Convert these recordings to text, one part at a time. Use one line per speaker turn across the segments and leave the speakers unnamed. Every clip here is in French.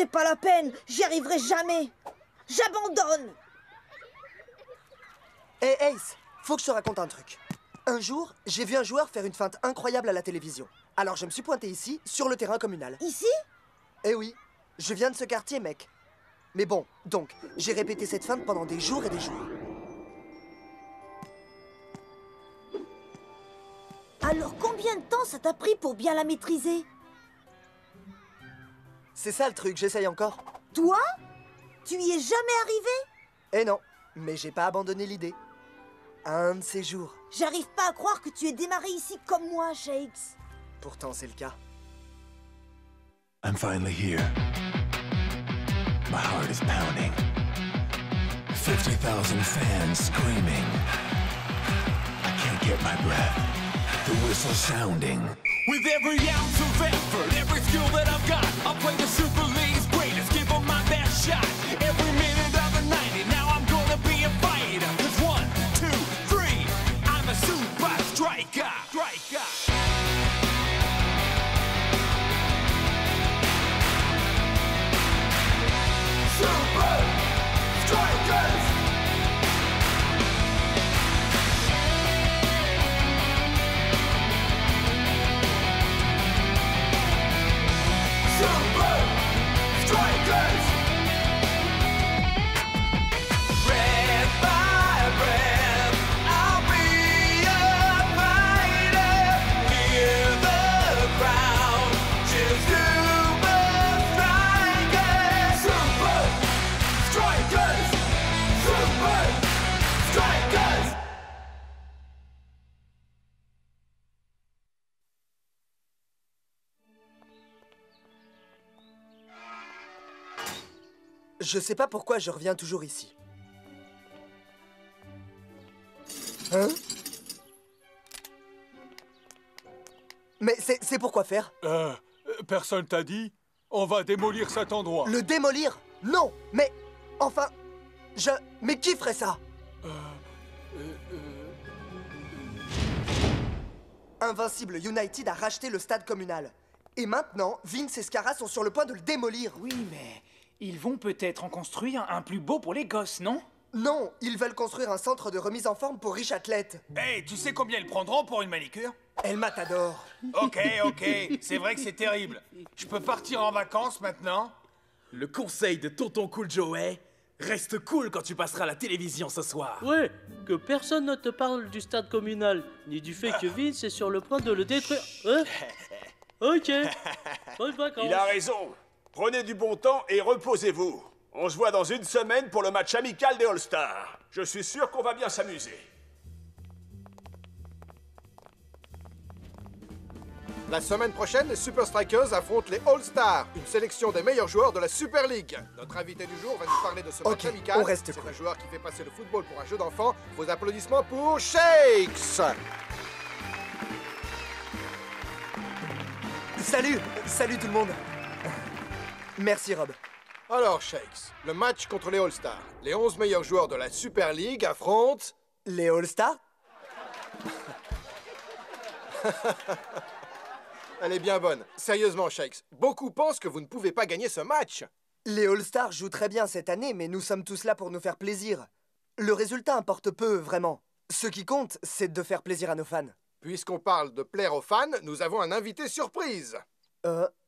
c'est pas la peine, j'y arriverai jamais. J'abandonne.
Hé Ace, faut que je te raconte un truc. Un jour, j'ai vu un joueur faire une feinte incroyable à la télévision. Alors je me suis pointé ici, sur le terrain communal.
Ici?
Eh oui, je viens de ce quartier, mec. Mais bon, donc, j'ai répété cette feinte pendant des jours et des jours.
Alors combien de temps ça t'a pris pour bien la maîtriser?
C'est ça le truc, j'essaye encore.
Toi? Tu y es jamais arrivé?
Eh non, mais j'ai pas abandonné l'idée. Un de ces jours.
J'arrive pas à croire que tu aies démarré ici comme moi, Shakes.
Pourtant, c'est le cas.
I'm finally here. My heart is pounding. 50,000 fans screaming. I can't get my breath. The whistle sounding.
With every ounce of effort, every skill that I've got, I'll play the Super League's greatest, give them my best shot. Every minute of the 90, now I'm gonna be a fighter. 'Cause 1, 2, 3, I'm a super striker. Super Strikers! Super Strikers! Breath by breath, I'll be a fighter. Hear the crowd cheer Super Strikers! Super Strikers! Super Strikers!
Je sais pas pourquoi je reviens toujours ici. Hein? Mais c'est pour quoi faire?
Personne t'a dit? On va démolir cet endroit.
Le démolir? Non! Mais... Enfin... Mais qui ferait ça? Invincible United a racheté le stade communal. Et maintenant, Vince et Scara sont sur le point de le démolir.
Oui, mais ils vont peut-être en construire un plus beau pour les gosses, non?
Non, ils veulent construire un centre de remise en forme pour riches athlètes.
Hey, tu sais combien ils prendront pour une manicure?
El Matador.
Ok, c'est vrai que c'est terrible. Je peux partir en vacances maintenant?
Le conseil de Tonton Cool Joey, reste cool quand tu passeras à la télévision ce soir.
Ouais, que personne ne te parle du stade communal, ni du fait que Vince est sur le point de le détruire. Hein? Ok, bonnes vacances.
Il a raison. Prenez du bon temps et reposez-vous. On se voit dans une semaine pour le match amical des All-Stars. Je suis sûr qu'on va bien s'amuser.
La semaine prochaine, les Super Strikers affrontent les All-Stars, une sélection des meilleurs joueurs de la Super League. Notre invité du jour va nous parler de ce match amical.
On reste
C'est
cool.
un joueur qui fait passer le football pour un jeu d'enfant. Vos applaudissements pour Shakes.
Salut tout le monde. Merci Rob.
Alors, Shakes, le match contre les All-Stars. Les 11 meilleurs joueurs de la Super League affrontent...
Les All-Stars?
Elle est bien bonne. Sérieusement, Shakes, beaucoup pensent que vous ne pouvez pas gagner ce match.
Les All-Stars jouent très bien cette année, mais nous sommes tous là pour nous faire plaisir. Le résultat importe peu, vraiment. Ce qui compte, c'est de faire plaisir à nos fans.
Puisqu'on parle de plaire aux fans, nous avons un invité surprise.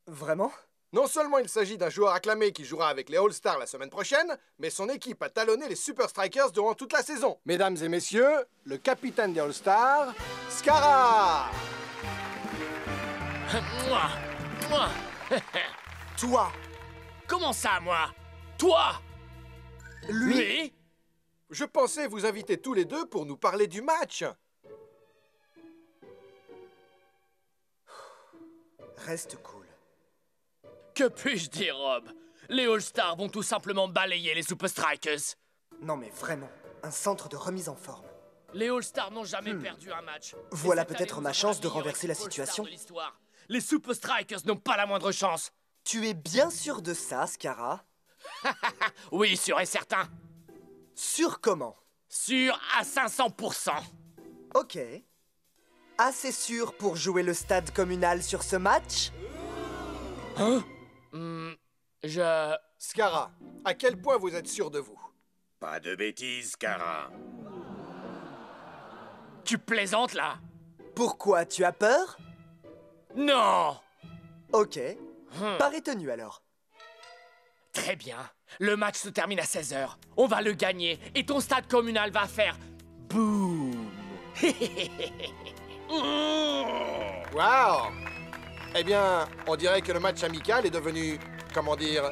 Vraiment?
Non seulement il s'agit d'un joueur acclamé qui jouera avec les All-Stars la semaine prochaine, mais son équipe a talonné les Super Strikers durant toute la saison. Mesdames et messieurs, le capitaine des All-Stars, Scara!
Moi
Toi!
Comment ça, moi? Toi?
Lui?
Je pensais vous inviter tous les deux pour nous parler du match.
Reste cool.
Que puis-je dire, Rob? Les All-Stars vont tout simplement balayer les Super Strikers.
Non mais vraiment, un centre de remise en forme.
Les All-Stars n'ont jamais perdu un match.
Voilà
Et cette
peut-être
année,
ma
nous
chance
avons
de
la meilleure
renverser la
équipe
situation.
All-Star de l'histoire. Les Super Strikers n'ont pas la moindre chance.
Tu es bien sûr de ça, Scara?
Oui, sûr et certain.
Sûr comment?
Sûr à 500%.
Ok. Assez sûr pour jouer le stade communal sur ce match?
Hein?
Scarra, à quel point vous êtes sûr de vous?
Pas de bêtises, Scarra.
Tu plaisantes, là?
Pourquoi, tu as peur?
Non!
Ok. Parais tenu, alors.
Très bien. Le match se termine à 16h. On va le gagner et ton stade communal va faire... boum.
Waouh! Eh bien, on dirait que le match amical est devenu, comment dire,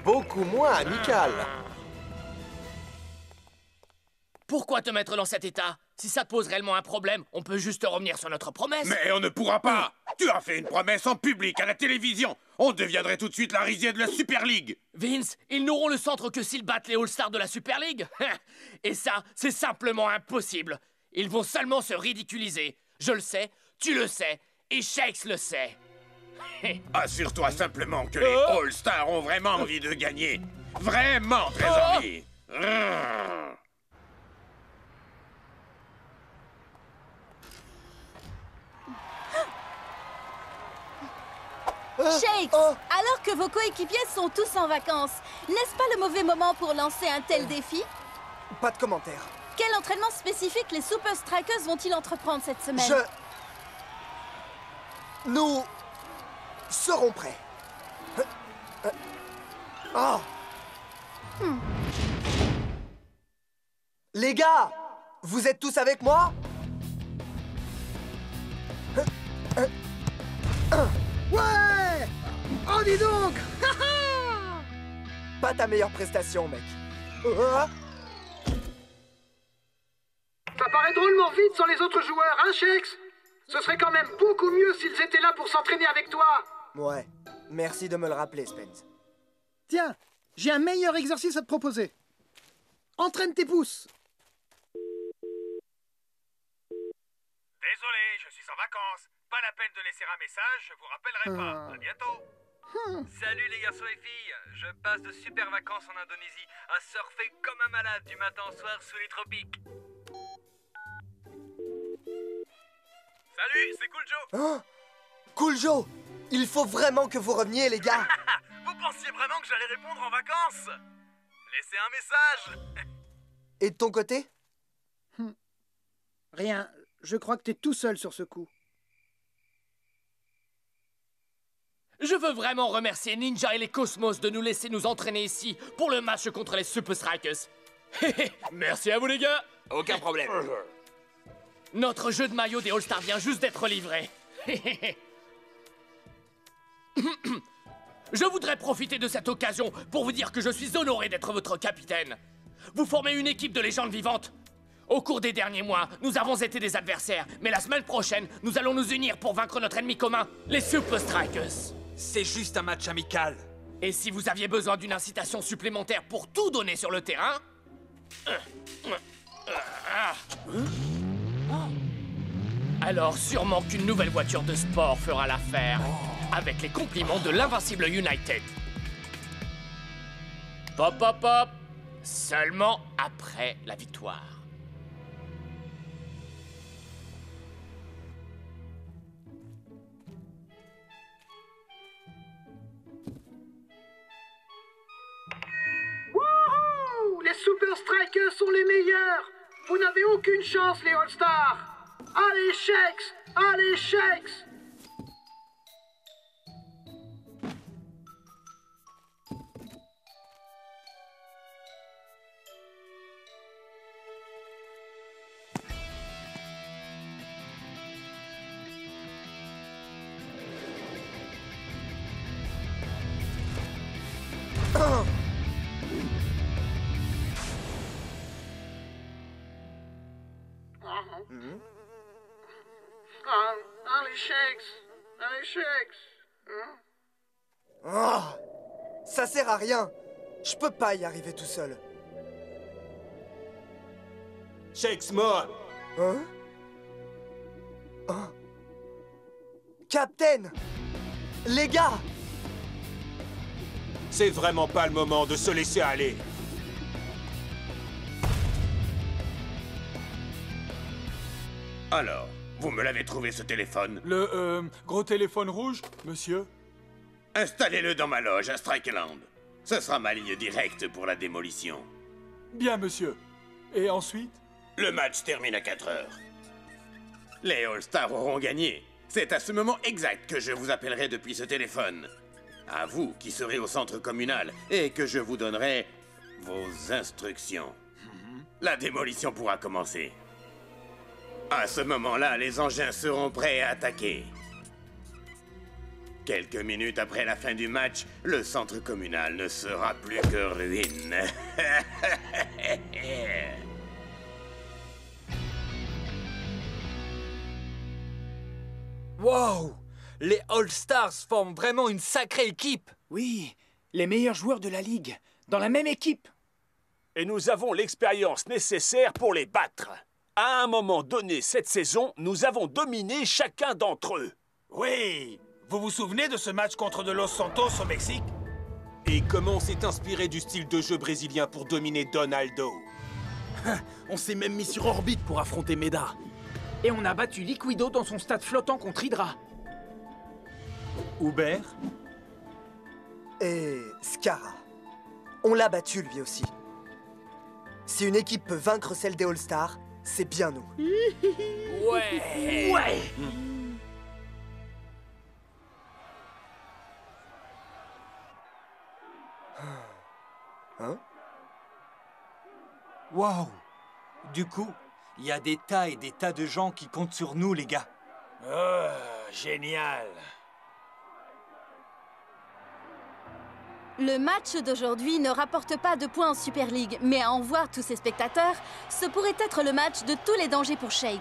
beaucoup moins amical.
Pourquoi te mettre dans cet état? Si ça te pose réellement un problème, on peut juste revenir sur notre promesse.
Mais on ne pourra pas! Tu as fait une promesse en public à la télévision! On deviendrait tout de suite la risée de la Super League!
Vince, ils n'auront le centre que s'ils battent les All-Stars de la Super League. Et ça, c'est simplement impossible. Ils vont seulement se ridiculiser. Je le sais, tu le sais, et Shakes le sait.
Assure-toi simplement que les All-Stars ont vraiment envie de gagner. Vraiment très envie.
Shakes, alors que vos coéquipiers sont tous en vacances, n'est-ce pas le mauvais moment pour lancer un tel défi?
Pas de commentaire.
Quel entraînement spécifique les Super Strikers vont-ils entreprendre cette semaine?
Nous serons prêts. Les gars, vous êtes tous avec moi?
Ouais! Oh, dis donc!
Pas ta meilleure prestation, mec.
Ça paraît drôlement vite sans les autres joueurs, hein, Shakes? Ce serait quand même beaucoup mieux s'ils étaient là pour s'entraîner avec toi.
Ouais, merci de me le rappeler, Spence.
Tiens, j'ai un meilleur exercice à te proposer. Entraîne tes pouces.
Désolé, je suis en vacances. Pas la peine de laisser un message, je vous rappellerai pas. À bientôt. Salut les garçons et filles, je passe de super vacances en Indonésie à surfer comme un malade du matin au soir sous les tropiques. Salut, c'est Cool Joe.
Cool Joe, il faut vraiment que vous reveniez, les gars.
Vous pensiez vraiment que j'allais répondre en vacances? Laissez un message.
Et de ton côté?
Rien, je crois que t'es tout seul sur ce coup.
Je veux vraiment remercier Ninja et les Cosmos de nous laisser nous entraîner ici pour le match contre les Super Strikers. Merci à vous les gars.
Aucun problème.
Notre jeu de maillot des All-Stars vient juste d'être livré. Je voudrais profiter de cette occasion pour vous dire que je suis honoré d'être votre capitaine. Vous formez une équipe de légendes vivantes. Au cours des derniers mois, nous avons été des adversaires, mais la semaine prochaine, nous allons nous unir pour vaincre notre ennemi commun, les Super Strikers.
C'est juste un match amical.
Et si vous aviez besoin d'une incitation supplémentaire pour tout donner sur le terrain... Alors sûrement qu'une nouvelle voiture de sport fera l'affaire, avec les compliments de l'invincible United. Pop, pop, pop. Seulement après la victoire.
Wouhou! Les Super Strikers sont les meilleurs! Vous n'avez aucune chance, les All-Stars! Allez, Shakes! Allez, Shakes! Allez, Shakes! Allez, Shakes!
Ça sert à rien. Je peux pas y arriver tout seul.
Shakes mort.
Captain! Les gars!
C'est vraiment pas le moment de se laisser aller.
Alors, vous me l'avez trouvé ce téléphone?
Le gros téléphone rouge, monsieur?
Installez-le dans ma loge à Strikeland. Ce sera ma ligne directe pour la démolition.
Bien, monsieur. Et ensuite?
Le match termine à 4 heures. Les All-Stars auront gagné. C'est à ce moment exact que je vous appellerai depuis ce téléphone. À vous qui serez au centre communal et que je vous donnerai vos instructions. La démolition pourra commencer. À ce moment-là, les engins seront prêts à attaquer. Quelques minutes après la fin du match, le centre communal ne sera plus que ruine.
Wow! Les All-Stars forment vraiment une sacrée équipe!
Oui, les meilleurs joueurs de la Ligue, dans la même équipe.
Et nous avons l'expérience nécessaire pour les battre. À un moment donné cette saison, nous avons dominé chacun d'entre eux.
Oui! Vous vous souvenez de ce match contre de Los Santos au Mexique?
Et comment on s'est inspiré du style de jeu brésilien pour dominer Donaldo? On s'est même mis sur orbite pour affronter Meda.
Et on a battu Liquido dans son stade flottant contre Hydra.
Hubert?
Et Scara. On l'a battu lui aussi. Si une équipe peut vaincre celle des All-Stars, c'est bien nous.
Ouais!
Ouais!
Hein?
Wow! Du coup, il y a des tas et des tas de gens qui comptent sur nous, les gars.
Oh, génial!
Le match d'aujourd'hui ne rapporte pas de points en Super League, mais à en voir tous ces spectateurs, ce pourrait être le match de tous les dangers pour Shakes.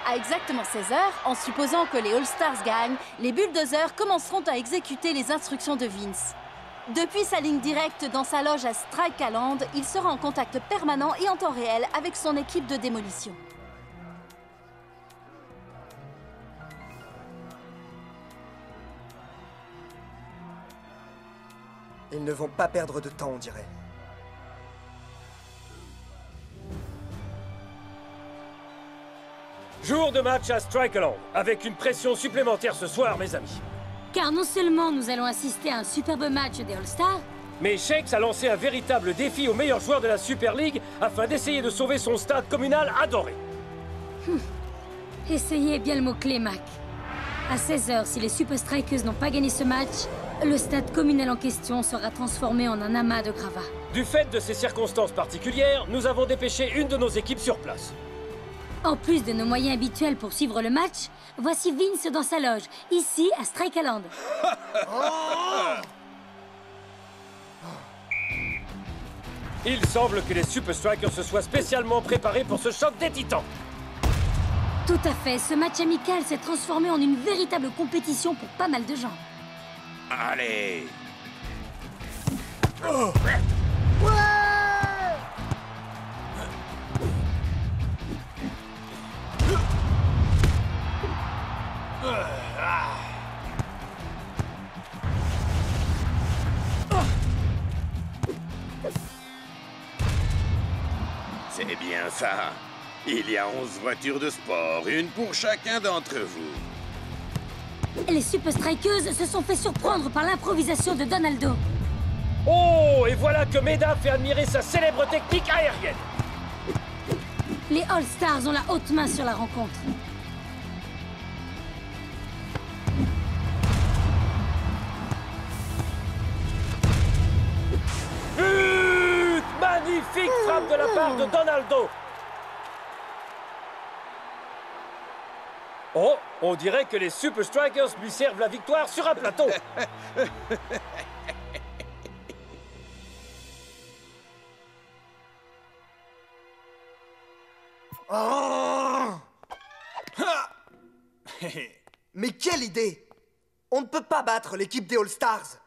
À exactement 16h, en supposant que les All-Stars gagnent, les Bulldozers commenceront à exécuter les instructions de Vince. Depuis sa ligne directe dans sa loge à Strikeland, il sera en contact permanent et en temps réel avec son équipe de démolition.
Ils ne vont pas perdre de temps, on dirait.
Jour de match à Strikeland, avec une pression supplémentaire ce soir, mes amis.
Car non seulement nous allons assister à un superbe match des All-Stars,
mais Shakes a lancé un véritable défi aux meilleurs joueurs de la Super League afin d'essayer de sauver son stade communal adoré.
Essayez bien le mot-clé, Mac. À 16h, si les Super Strikers n'ont pas gagné ce match, le stade communal en question sera transformé en un amas de gravats.
Du fait de ces circonstances particulières, nous avons dépêché une de nos équipes sur place.
En plus de nos moyens habituels pour suivre le match, voici Vince dans sa loge, ici à Strikeland.
Il semble que les Super Strikers se soient spécialement préparés pour ce choc des titans.
Tout à fait, ce match amical s'est transformé en une véritable compétition pour pas mal de gens.
Allez!
Oh.
C'est bien ça. Il y a 11 voitures de sport, une pour chacun d'entre vous.
Les Super Strikers se sont fait surprendre par l'improvisation de Donaldo.
Oh, et voilà que Meda fait admirer sa célèbre technique aérienne.
Les All-Stars ont la haute main sur la rencontre.
But! Magnifique frappe de la part de Donaldo. Oh, on dirait que les Super Strikers lui servent la victoire sur un plateau.
Oh. Mais quelle idée! On ne peut pas battre l'équipe des All-Stars.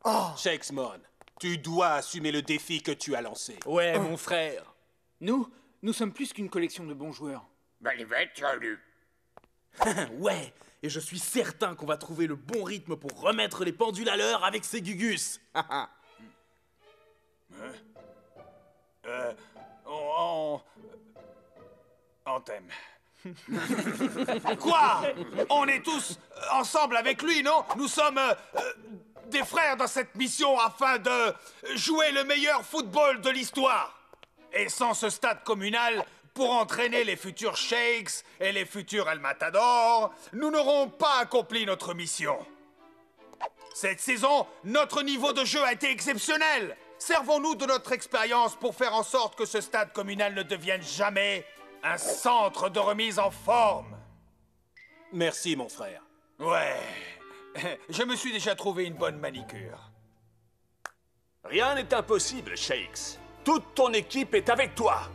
Oh.
Shakesmon, tu dois assumer le défi que tu as lancé.
Ouais, mon frère. Nous sommes plus qu'une collection de bons joueurs.
Ouais, et je suis certain qu'on va trouver le bon rythme pour remettre les pendules à l'heure avec ces Gugus.
On t'aime. Quoi? On est tous ensemble avec lui, non? Nous sommes des frères dans cette mission afin de jouer le meilleur football de l'histoire. Et sans ce stade communal, pour entraîner les futurs Shakes et les futurs El Matador, nous n'aurons pas accompli notre mission. Cette saison, notre niveau de jeu a été exceptionnel. Servons-nous de notre expérience pour faire en sorte que ce stade communal ne devienne jamais un centre de remise en forme.
Merci, mon frère.
Ouais. Je me suis déjà trouvé une bonne manicure.
Rien n'est impossible, Shakes. Toute ton équipe est avec toi.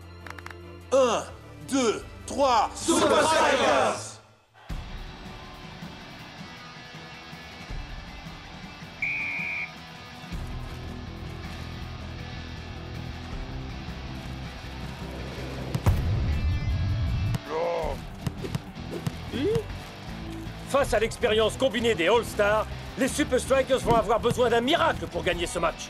1, 2, 3, Super Strikers!
Face à l'expérience combinée des All-Stars, les Super Strikers vont avoir besoin d'un miracle pour gagner ce match.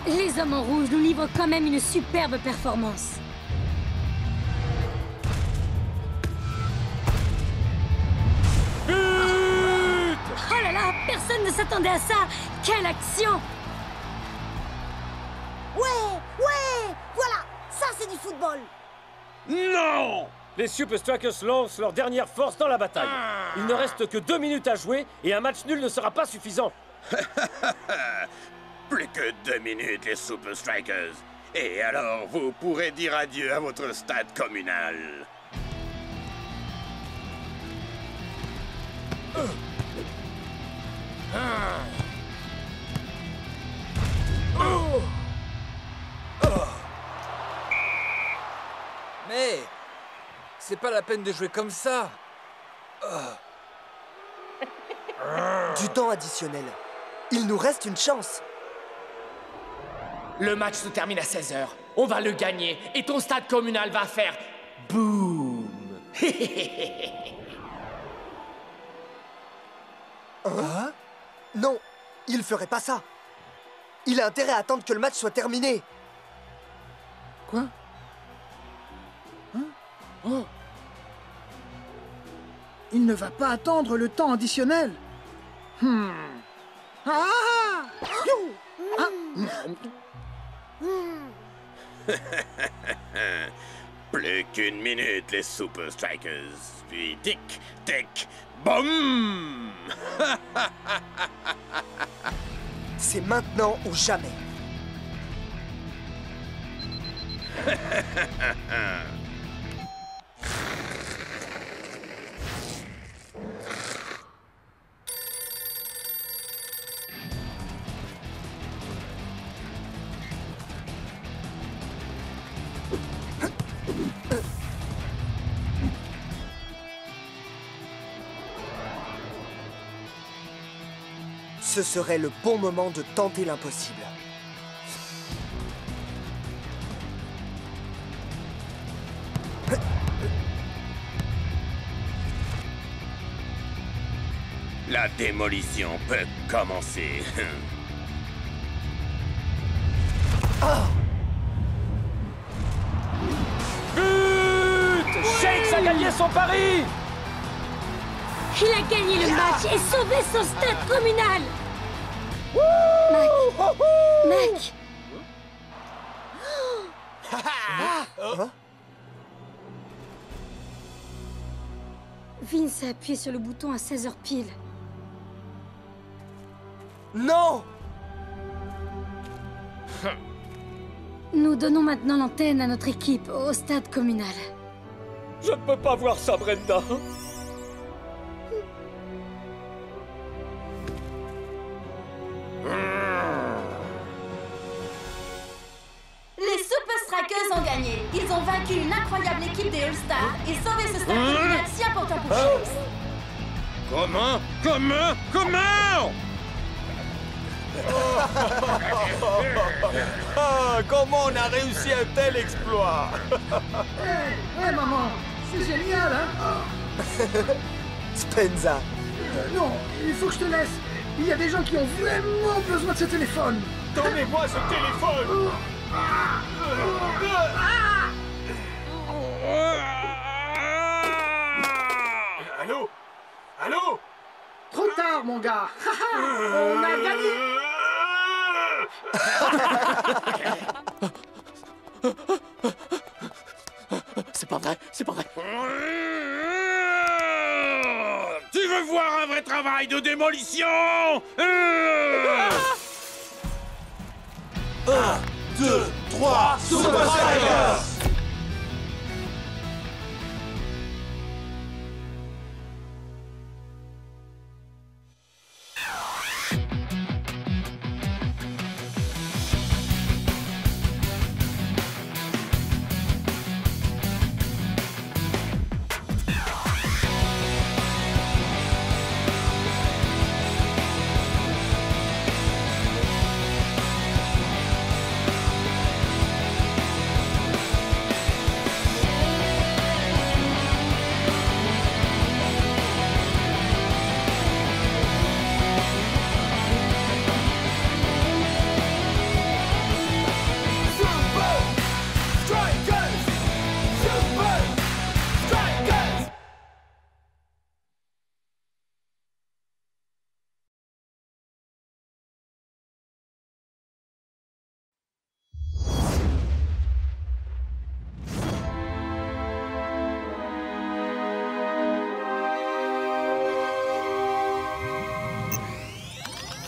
Les hommes en rouge nous livrent quand même une superbe performance.
But!
Oh là là, personne ne s'attendait à ça. Quelle action!
Ouais, ouais, voilà, ça c'est du football.
Non! Les Super Strikers lancent leur dernière force dans la bataille. Il ne reste que 2 minutes à jouer et un match nul ne sera pas suffisant.
Plus que 2 minutes, les Super Strikers. Et alors, vous pourrez dire adieu à votre stade communal.
Mais c'est pas la peine de jouer comme ça.
Du temps additionnel. Il nous reste une chance.
Le match se termine à 16h. On va le gagner et ton stade communal va faire boum.
Hein? Non, il ferait pas ça. Il a intérêt à attendre que le match soit terminé.
Quoi? Hein? Oh. Il ne va pas attendre le temps additionnel. Ah! Ah!
Plus qu'une minute, les Super Strikers. Puis tic, tic, boum!
C'est maintenant ou jamais. Ce serait le bon moment de tenter l'impossible.
La démolition peut commencer.
But! Shakes a gagné son pari!
Il a gagné le match et sauvé son stade communal. Mac. Vince a appuyé sur le bouton à 16h pile.
Non!
Nous donnons maintenant l'antenne à notre équipe au stade communal.
Je ne peux pas voir ça, Brenda.
Les Super Strikers ont gagné. Ils ont vaincu une incroyable équipe des All-Stars et sauvé ce stade communal si important pour Shakes.
Comment
Comment on a réussi un tel exploit?
Hé, maman, c'est génial, hein?
Spenza.
Non, il faut que je te laisse. Il y a des gens qui ont vraiment besoin de ce téléphone.
Donnez-moi ce téléphone.
Allô? Allô?
Trop tard, mon gars. On a gagné.
C'est pas vrai, c'est pas vrai.
Tu veux voir un vrai travail de démolition?
1, 2, 3, Super Strikers!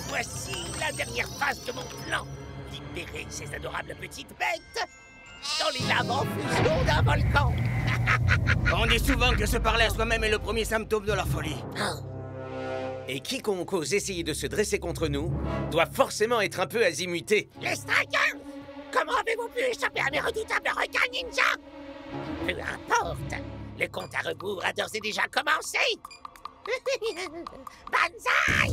Voici la dernière phase de mon plan. Libérer ces adorables petites bêtes dans les laves en fusion d'un volcan.
On dit souvent que se parler à soi-même est le premier symptôme de la folie. Et quiconque ose essayer de se dresser contre nous doit forcément être un peu azimuté.
Les Strikers! Comment avez-vous pu échapper à mes redoutables requins ninja? Peu importe, le compte à rebours a d'ores et déjà commencé. Banzai!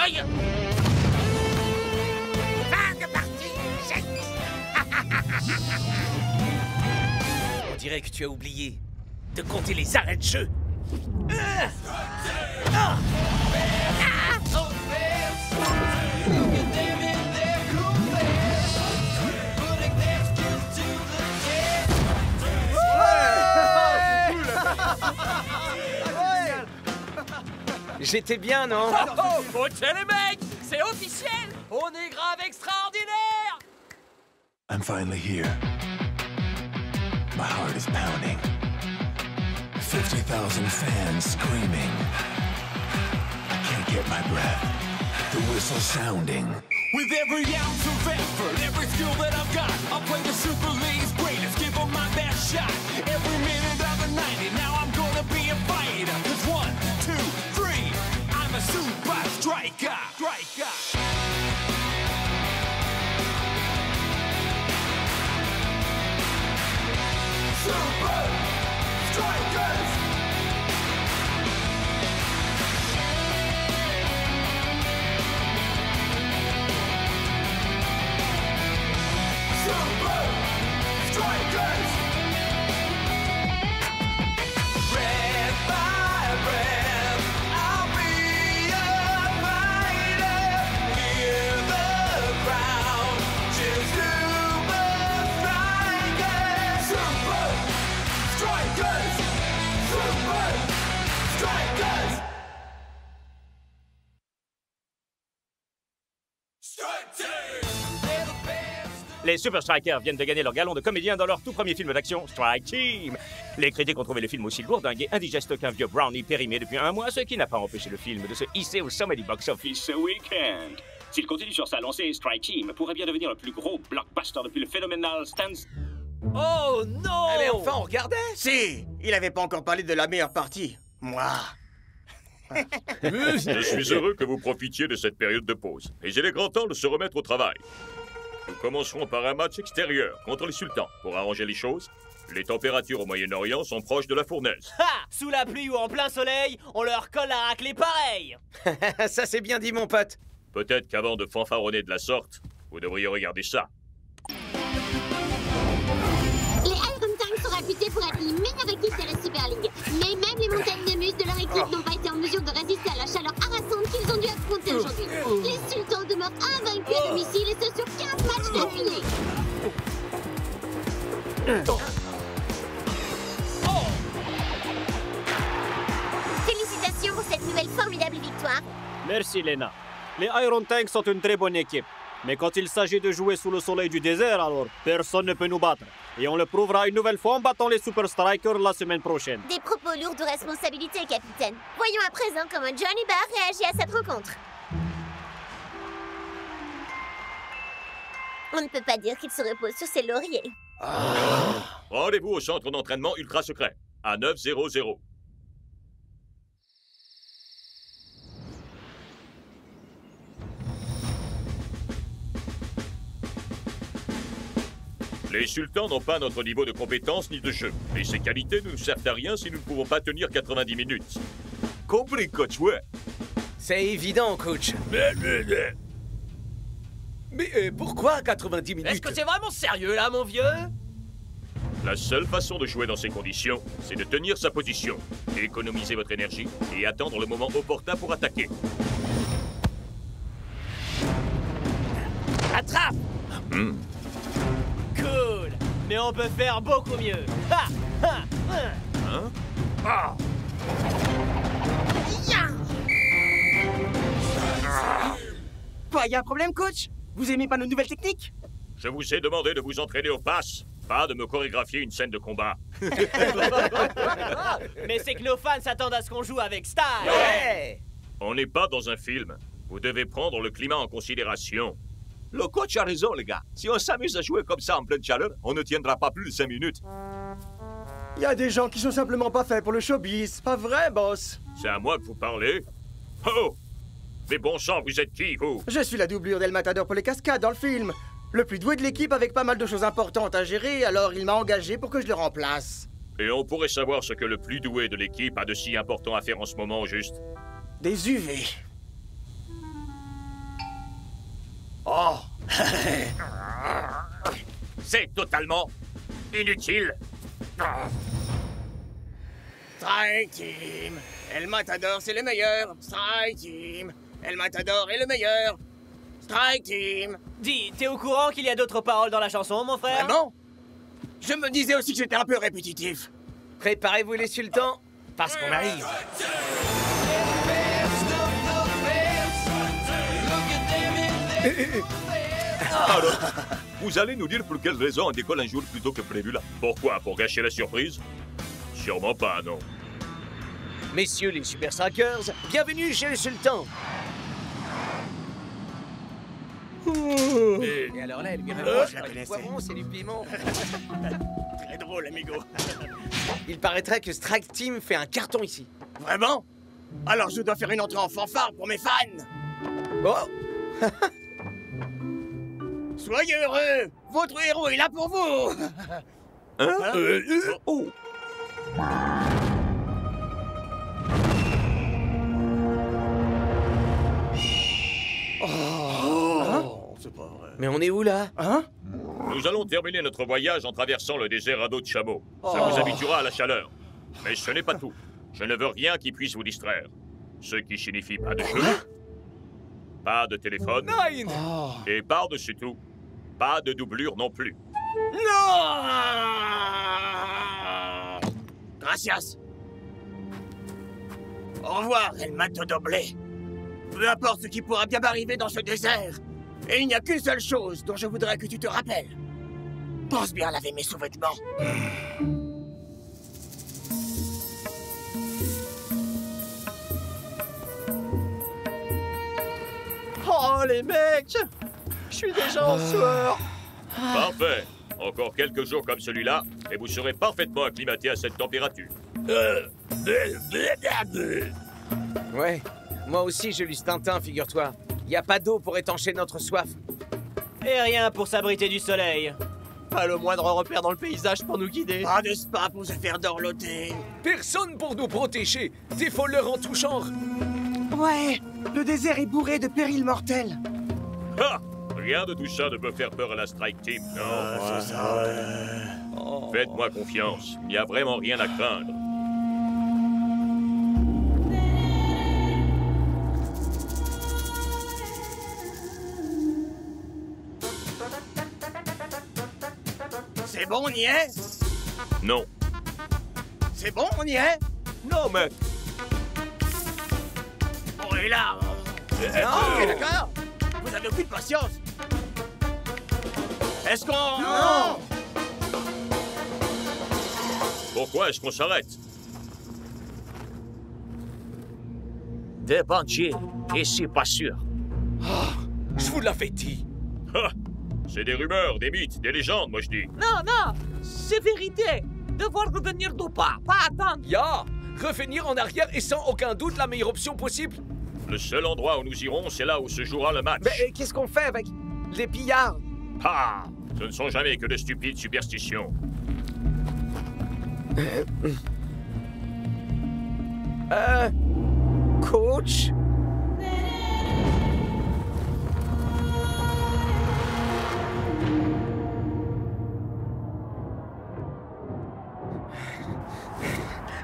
Aïe! Fin de partie, Shakes!
On dirait que tu as oublié de compter les arrêts de jeu. J'étais bien, non?
Ok les mecs, c'est officiel. On est grave extraordinaire.
I'm finally here. My heart is pounding. 50,000 fans screaming. I can't get my breath. The whistle sounding.
With every ounce of effort, every skill that I've got, I'll play the Super League's greatest, give them my best shot. Every minute of the 90, now I'm gonna be a fighter. 'Cause 1, 2, 3, I'm a super striker. Super Strikers! Super Strikers! Breath by breath, I'll be a fighter. Hear the crowd cheer Super Strikers! Super Strikers!
Les Super Strikers viennent de gagner leur galon de comédien dans leur tout premier film d'action, Strike Team. Les critiques ont trouvé le film aussi lourdingue et indigeste qu'un vieux brownie périmé depuis un mois, ce qui n'a pas empêché le film de se hisser au sommet du box-office ce week-end. S'il continue sur sa lancée, Strike Team pourrait bien devenir le plus gros blockbuster depuis le phénoménal Stans...
Oh non! Mais enfin, on regardait! Si! Il avait pas encore parlé de la meilleure partie. Moi.
Je suis heureux que vous profitiez de cette période de pause. Et il est grand temps de se remettre au travail. Nous commencerons par un match extérieur contre les sultans. Pour arranger les choses, les températures au Moyen-Orient sont proches de la fournaise.
Ha! Sous la pluie ou en plein soleil, on leur colle la raclée pareil!
Ça c'est bien dit, mon pote.
Peut-être qu'avant de fanfaronner de la sorte, vous devriez regarder ça.
Les Iron Tanks sont réputés pour être les meilleures équipes de la Super League. Mais même les montagnes de muscles de leur équipe n'ont pas été en mesure de résister à la chaleur harassante qu'ils ont dû affronter aujourd'hui. Les sultans demeurent invaincus à domicile et ce sur 15 matchs d'affilée. Félicitations pour cette nouvelle formidable victoire.
Merci, Lena. Les Iron Tanks sont une très bonne équipe. Mais quand il s'agit de jouer sous le soleil du désert, alors personne ne peut nous battre. Et on le prouvera une nouvelle fois en battant les Super Strikers la semaine prochaine.
Des propos lourds de responsabilité, capitaine. Voyons à présent comment Johnny Barr réagit à cette rencontre. On ne peut pas dire qu'il se repose sur ses lauriers.
Rendez-vous au centre d'entraînement ultra secret, à 900. Les sultans n'ont pas notre niveau de compétence ni de jeu. Et ces qualités ne nous servent à rien si nous ne pouvons pas tenir 90 minutes. Compris, coach, ouais.
C'est évident, coach. Mais pourquoi 90 minutes?
Est-ce que c'est vraiment sérieux, là, mon vieux?
La seule façon de jouer dans ces conditions, c'est de tenir sa position, économiser votre énergie et attendre le moment opportun pour attaquer.
Attrape! Cool! Mais on peut faire beaucoup mieux! Ha! Ha!
Hein?
Ah!
Quoi, y a un problème, coach? Vous aimez pas nos nouvelles techniques?
Je vous ai demandé de vous entraîner au pass, pas de me chorégraphier une scène de combat.
Mais c'est que nos fans s'attendent à ce qu'on joue avec style!
Ouais!
On n'est pas dans un film. Vous devez prendre le climat en considération.
Le coach a raison, les gars. Si on s'amuse à jouer comme ça en pleine chaleur, on ne tiendra pas plus de 5 minutes.
Il y a des gens qui sont simplement pas faits pour le showbiz. Pas vrai, boss?
C'est à moi que vous parlez? Oh! Mais bon sang, vous êtes qui, vous?
Je suis la doublure d'El Matador pour les cascades dans le film. Le plus doué de l'équipe avec pas mal de choses importantes à gérer, alors il m'a engagé pour que je le remplace.
Et on pourrait savoir ce que le plus doué de l'équipe a de si important à faire en ce moment, au juste?
Des UV.
Oh! C'est totalement inutile.
Strike Team! El Matador, c'est le meilleur! Strike Team! El Matador est le meilleur! Strike Team!
Dis, t'es au courant qu'il y a d'autres paroles dans la chanson, mon frère?
Vraiment? Je me disais aussi que j'étais un peu répétitif. Préparez-vous les sultans, parce qu'on arrive.
Alors, vous allez nous dire pour quelle raison on décolle un jour plus tôt que prévu là?
Pourquoi? Pour gâcher la surprise? Sûrement pas, non.
Messieurs les Super Strikers, bienvenue chez le sultan. Et alors là, elle vient je la connaissais. C'est du piment.
Très drôle, amigo.
Il paraîtrait que Strike Team fait un carton ici.
Vraiment? Alors je dois faire une entrée en fanfare pour mes fans.
Oh.
Soyez heureux! Votre héros est là pour vous!
Oh!
C'est pas vrai. Mais on est où là?
Hein?
Nous allons terminer notre voyage en traversant le désert à dos de chameau. Ça vous habituera à la chaleur. Mais ce n'est pas tout. Je ne veux rien qui puisse vous distraire. Ce qui signifie pas de jeu, pas de téléphone, et par-dessus tout, pas de doublure non plus.
Non! Gracias. Au revoir, El Matador. Peu importe ce qui pourra bien m'arriver dans ce désert,
Et il n'y a qu'une seule chose dont je voudrais que tu te rappelles. Pense bien à laver mes sous-vêtements.
Oh, les mecs! Je suis déjà en sueur!
Parfait. Encore quelques jours comme celui-là, et vous serez parfaitement acclimaté à cette température.
Ouais, moi aussi je lis Tintin, figure-toi. Y a pas d'eau pour étancher notre soif.
Et rien pour s'abriter du soleil.
Pas le moindre repère dans le paysage pour nous guider.
Pas de spa pour se faire dorloter.
Personne pour nous protéger. Des voleurs en tout genre.
Ouais, le désert est bourré de périls mortels.
Ah! Rien de tout ça ne peut faire peur à la Strike Team, non?
C'est ça.
Faites-moi confiance, il n'y a vraiment rien à craindre.
C'est bon, on y est?
Non.
C'est bon, on y est?
Non, mec.
On est là. Ok, d'accord. Vous avez aucune patience. Est-ce qu'on... Non!
Pourquoi est-ce qu'on s'arrête?
Des bandits, ici pas sûr.
Je vous l'avais dit.
Ah, c'est des rumeurs, des mythes, des légendes, moi je dis.
Non, non, c'est vérité. Devoir revenir d'où pas attendre.
Ya, revenir en arrière est sans aucun doute la meilleure option possible.
Le seul endroit où nous irons, c'est là où se jouera le match.
Mais qu'est-ce qu'on fait avec les pillards?
Ah, ce ne sont jamais que de stupides superstitions.
Coach?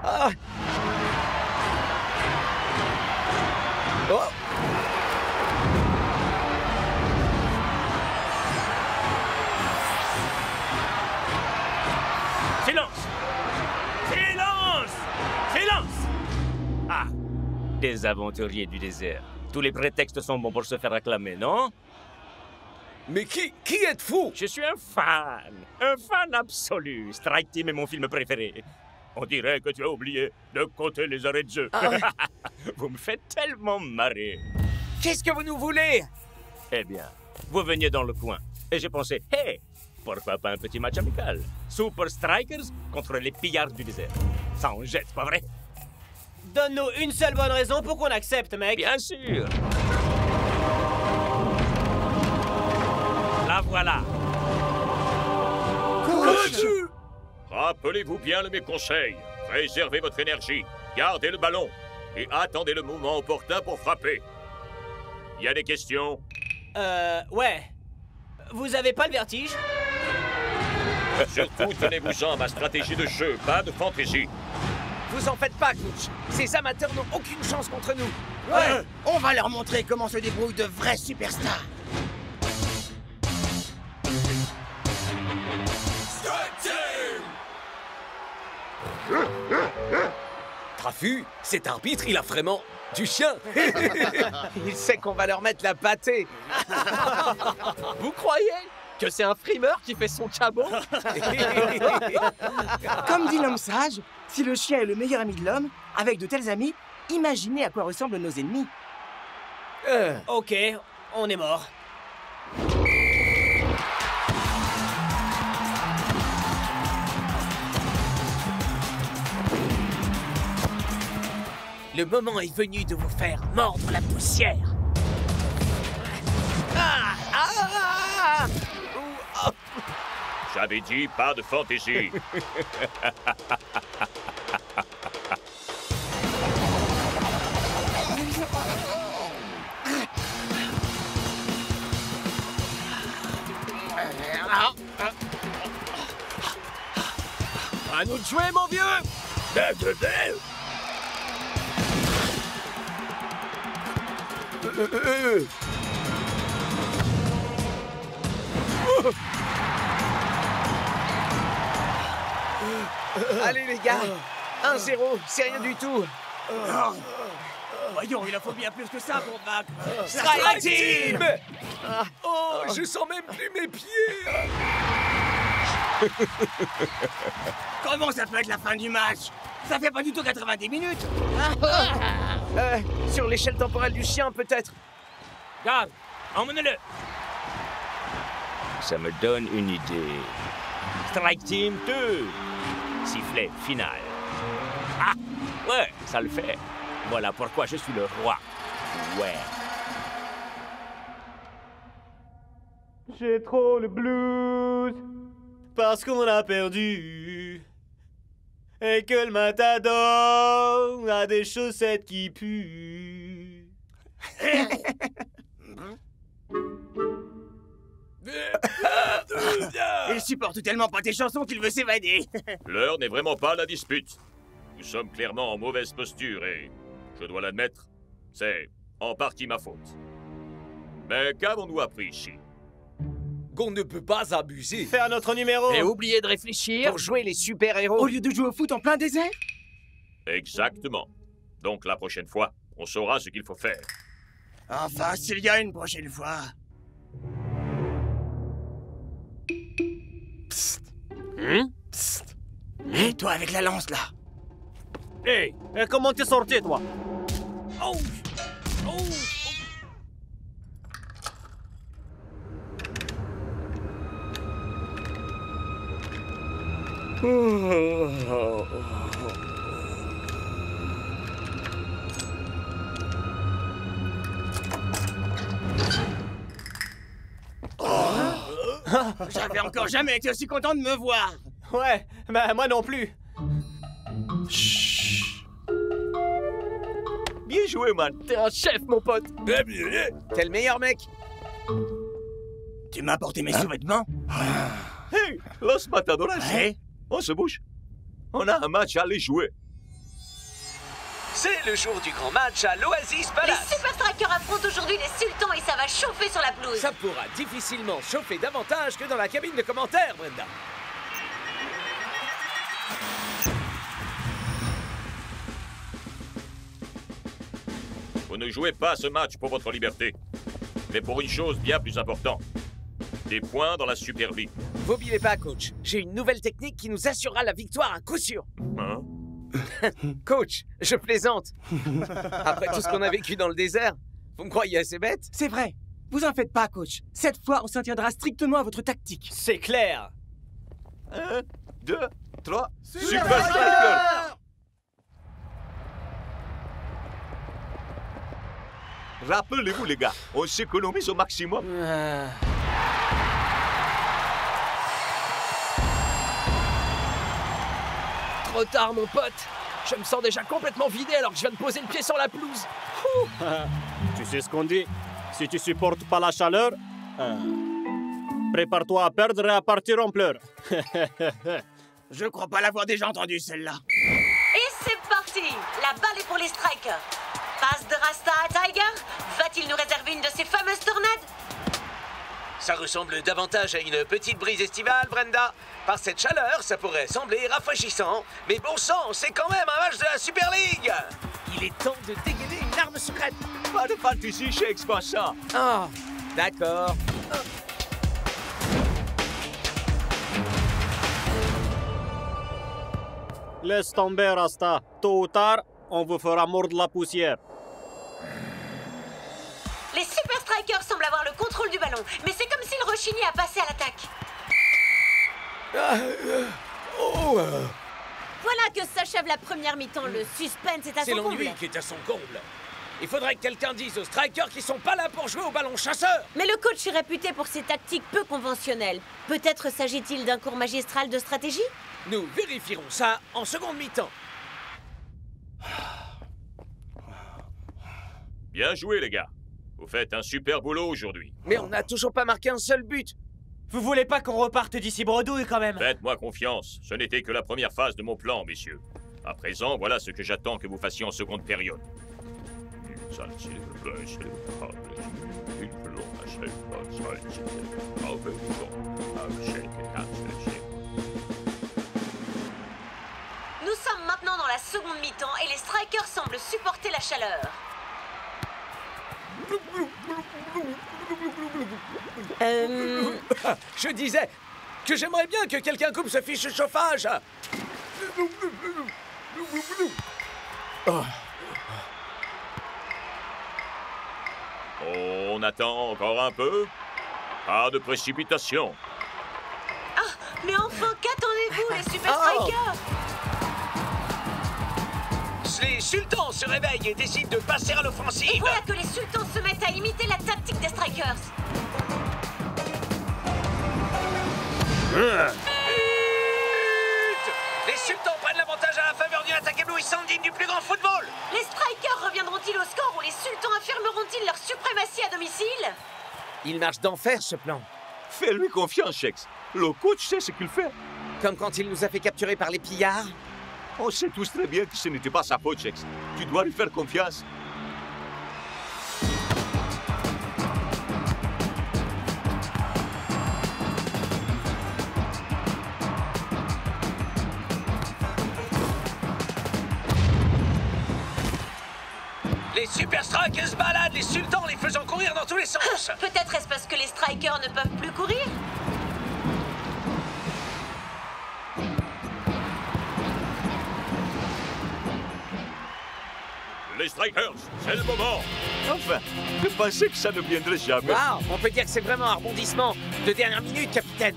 Ah! Oh!
Silence! Silence! Silence! Ah! Des aventuriers du désert. Tous les prétextes sont bons pour se faire acclamer, non?
Mais qui êtes-vous?
Je suis un fan absolu. Strike Team est mon film préféré. On dirait que tu as oublié de compter les arrêts de jeu.
Ah.
Vous me faites tellement marrer.
Qu'est-ce que vous nous voulez?
Eh bien, vous veniez dans le coin. Et j'ai pensé, hey, pourquoi pas un petit match amical? Super Strikers contre les pillards du désert. Ça en jette, pas vrai?
Donne-nous une seule bonne raison pour qu'on accepte, mec.
Bien sûr. La voilà.
Coach!
Rappelez-vous bien de mes conseils. Préservez votre énergie, gardez le ballon et attendez le moment opportun pour frapper. Il y a des questions?
Ouais. Vous avez pas le vertige?
Surtout, tenez-vous-en à ma stratégie de jeu, pas de fantaisie.
Vous en faites pas, coach. Ces amateurs n'ont aucune chance contre nous.
Ouais, on va leur montrer comment se débrouillent de vrais superstars.
T'as vu? Cet arbitre, il a vraiment du chien.
Il sait qu'on va leur mettre la pâtée.
Vous croyez que c'est un frimeur qui fait son cabot?
Comme dit l'homme sage, si le chien est le meilleur ami de l'homme, avec de tels amis, imaginez à quoi ressemblent nos ennemis.
Ok, on est mort.
Le moment est venu de vous faire mordre la poussière. Ah, ah, ah.
J'avais dit pas de fantaisie.
À nous de jouer, mon vieux!
Allez les gars, 1-0, c'est rien du tout.
Voyons, il en faut bien plus que ça pour vaincre.
Strike Team! Oh, je sens même plus mes pieds.
Comment ça peut être la fin du match? Ça fait pas du tout 90 minutes.
Sur l'échelle temporelle du chien, peut-être.
Garde, emmenez-le. Ça me donne une idée. Strike Team 2. Sifflet final. Ah, ouais, ça le fait. Voilà pourquoi je suis le roi. Ouais.
J'ai trop le blues parce qu'on a perdu et que le matador a des chaussettes qui puent.
Il supporte tellement pas tes chansons qu'il veut s'évader.
L'heure n'est vraiment pas à la dispute. Nous sommes clairement en mauvaise posture et, je dois l'admettre, c'est en partie ma faute. Mais qu'avons-nous appris ici?
Qu'on ne peut pas abuser.
Faire notre numéro.
Et oublier de réfléchir pour jouer les super-héros.
Au lieu de jouer au foot en plein désert?
Exactement. Donc la prochaine fois, on saura ce qu'il faut faire.
Enfin, s'il y a une prochaine fois. Psst. Psst. Et toi avec la lance, là.
Hey, comment t'es sorti, toi?
Oh. Oh. J'avais encore jamais été aussi content de me voir.
Ouais, bah moi non plus.
Chut.
Bien joué, man. T'es un chef, mon pote.
T'es le meilleur mec.
Tu m'as apporté mes sous-vêtements?
Hey, Los Matadores.
Ouais.
On se bouge. On a un match à aller jouer.
C'est le jour du grand match à l'Oasis Palace.
Les Super Strikers affrontent aujourd'hui les Sultans et ça va chauffer sur la pelouse.
Ça pourra difficilement chauffer davantage que dans la cabine de commentaires, Brenda.
Vous ne jouez pas ce match pour votre liberté, mais pour une chose bien plus importante. Des points dans la Super League.
Vous oubliez pas, coach. J'ai une nouvelle technique qui nous assurera la victoire à coup sûr.
Hein?
Coach, je plaisante. Après tout ce qu'on a vécu dans le désert, vous me croyez assez bête?
C'est vrai. Vous en faites pas, coach. Cette fois, on s'en tiendra strictement à votre tactique.
C'est clair.
1, 2, 3,
Super Striker!
Rappelez-vous, les gars, on s'économise au maximum.
Trop tard, mon pote. Je me sens déjà complètement vidé alors que je viens de poser le pied sur la pelouse.
Tu sais ce qu'on dit? Si tu supportes pas la chaleur, prépare-toi à perdre et à partir en pleurs.
Je crois pas l'avoir déjà entendu, celle-là.
Et c'est parti. La balle est pour les Strikers. Passe de Rasta à Tiger. Va-t-il nous réserver une de ces fameuses tornades?
Ça ressemble davantage à une petite brise estivale, Brenda. Par cette chaleur, ça pourrait sembler rafraîchissant. Mais bon sang, c'est quand même un match de la Super League.
Il est temps de dégainer une arme secrète.
Pas de fantaisie, Shakes, pas ça.
Ah, d'accord.
Laisse tomber, Rasta. Tôt ou tard, on vous fera mordre la poussière.
Les Super Strikers semblent avoir le contrôle du ballon, mais c'est comme s'ils rechignaient à passer à l'attaque. Voilà que s'achève la première mi-temps. Le suspense est à
C'est
son comble.
l'ennui qui est à son comble. Il faudrait que quelqu'un dise aux strikers qu'ils sont pas là pour jouer au ballon chasseur.
Mais le coach est réputé pour ses tactiques peu conventionnelles. Peut-être s'agit-il d'un cours magistral de stratégie?
Nous vérifierons ça en seconde mi-temps.
Bien joué, les gars. Vous faites un super boulot aujourd'hui.
Mais on n'a toujours pas marqué un seul but.
Vous voulez pas qu'on reparte d'ici bredouille quand même?
Faites-moi confiance. Ce n'était que la première phase de mon plan, messieurs. À présent, voilà ce que j'attends que vous fassiez en seconde période.
Nous sommes maintenant dans la seconde mi-temps et les Strikers semblent supporter la chaleur.
Je disais que j'aimerais bien que quelqu'un coupe ce fichu chauffage.
On attend encore un peu. Pas de précipitation.
Ah, mais enfin, qu'attendez-vous, les Super Strikers?
Les sultans se réveillent et décident de passer à l'offensive.
Et voilà que les sultans se mettent à imiter la tactique des Strikers.
Les sultans prennent l'avantage à la faveur d'une attaque éblouissante digne du plus grand football.
Les Strikers reviendront-ils au score ou les sultans affirmeront-ils leur suprématie à domicile?
Il marche d'enfer, ce plan.
Fais-lui confiance, Shex. Le coach sait ce qu'il fait.
Comme quand il nous a fait capturer par les pillards.
On sait tous très bien que ce n'était pas sa faute, Shex. Tu dois lui faire confiance.
Les Super Strikers baladent les sultans, les faisant courir dans tous les sens.
Peut-être est-ce parce que les Strikers ne peuvent plus courir?
Les Strikers, c'est le moment.
Enfin, je pensais que ça ne viendrait jamais.
Waouh, on peut dire que c'est vraiment un rebondissement de dernière minute, capitaine.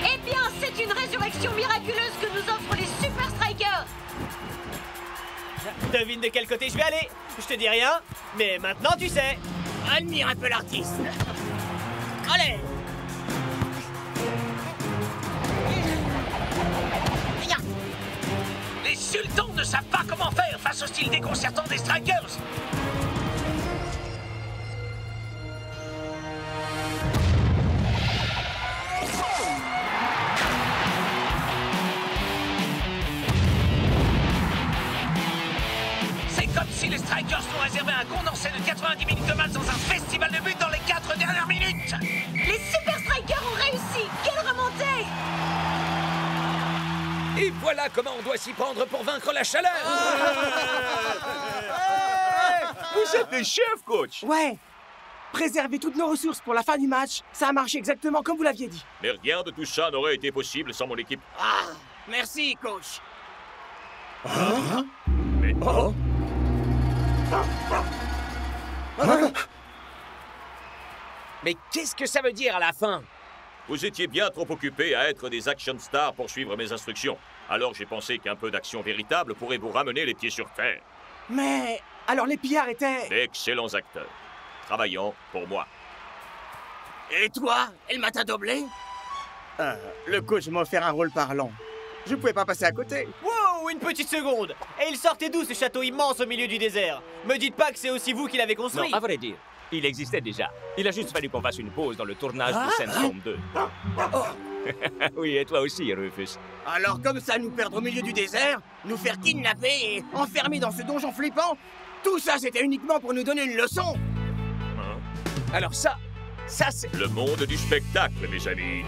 Eh bien, c'est une résurrection miraculeuse que nous offrent les Super Strikers.
Devine de quel côté je vais aller. Je te dis rien, mais maintenant tu sais.
Admire un peu l'artiste. Allez.
Les sultans ne savent pas comment faire face au style déconcertant des Strikers. C'est comme si les Strikers nous réservaient un condensé de 90 minutes de match dans un festival de buts dans les 4 dernières minutes.
Les Super Strikers ont réussi. Quelle remontée!
Et voilà comment on doit s'y prendre pour vaincre la chaleur.
Vous êtes des chefs, coach.
Ouais. Préserver toutes nos ressources pour la fin du match, ça a marché exactement comme vous l'aviez dit.
Mais rien de tout ça n'aurait été possible sans mon équipe.
Ah, merci, coach.
Mais...
Oh.
Mais qu'est-ce que ça veut dire à la fin?
Vous étiez bien trop occupés à être des action stars pour suivre mes instructions. Alors j'ai pensé qu'un peu d'action véritable pourrait vous ramener les pieds sur terre.
Mais alors les pillards étaient...
D'excellents acteurs, travaillant pour moi.
Et toi, elle m'a doblé?
Le coach m'a offert un rôle parlant. Je pouvais pas passer à côté.
Wow, une petite seconde. Et il sortait d'où ce château immense au milieu du désert? Me dites pas que c'est aussi vous qui l'avez construit.
Non, à vrai dire, il existait déjà. Il a juste fallu qu'on fasse une pause dans le tournage de Sandstorm 2. Oui, et toi aussi, Rufus.
Alors comme ça, nous perdre au milieu du désert, nous faire kidnapper et enfermer dans ce donjon flippant, tout ça c'était uniquement pour nous donner une leçon.
Alors ça c'est...
Le monde du spectacle, mes amis.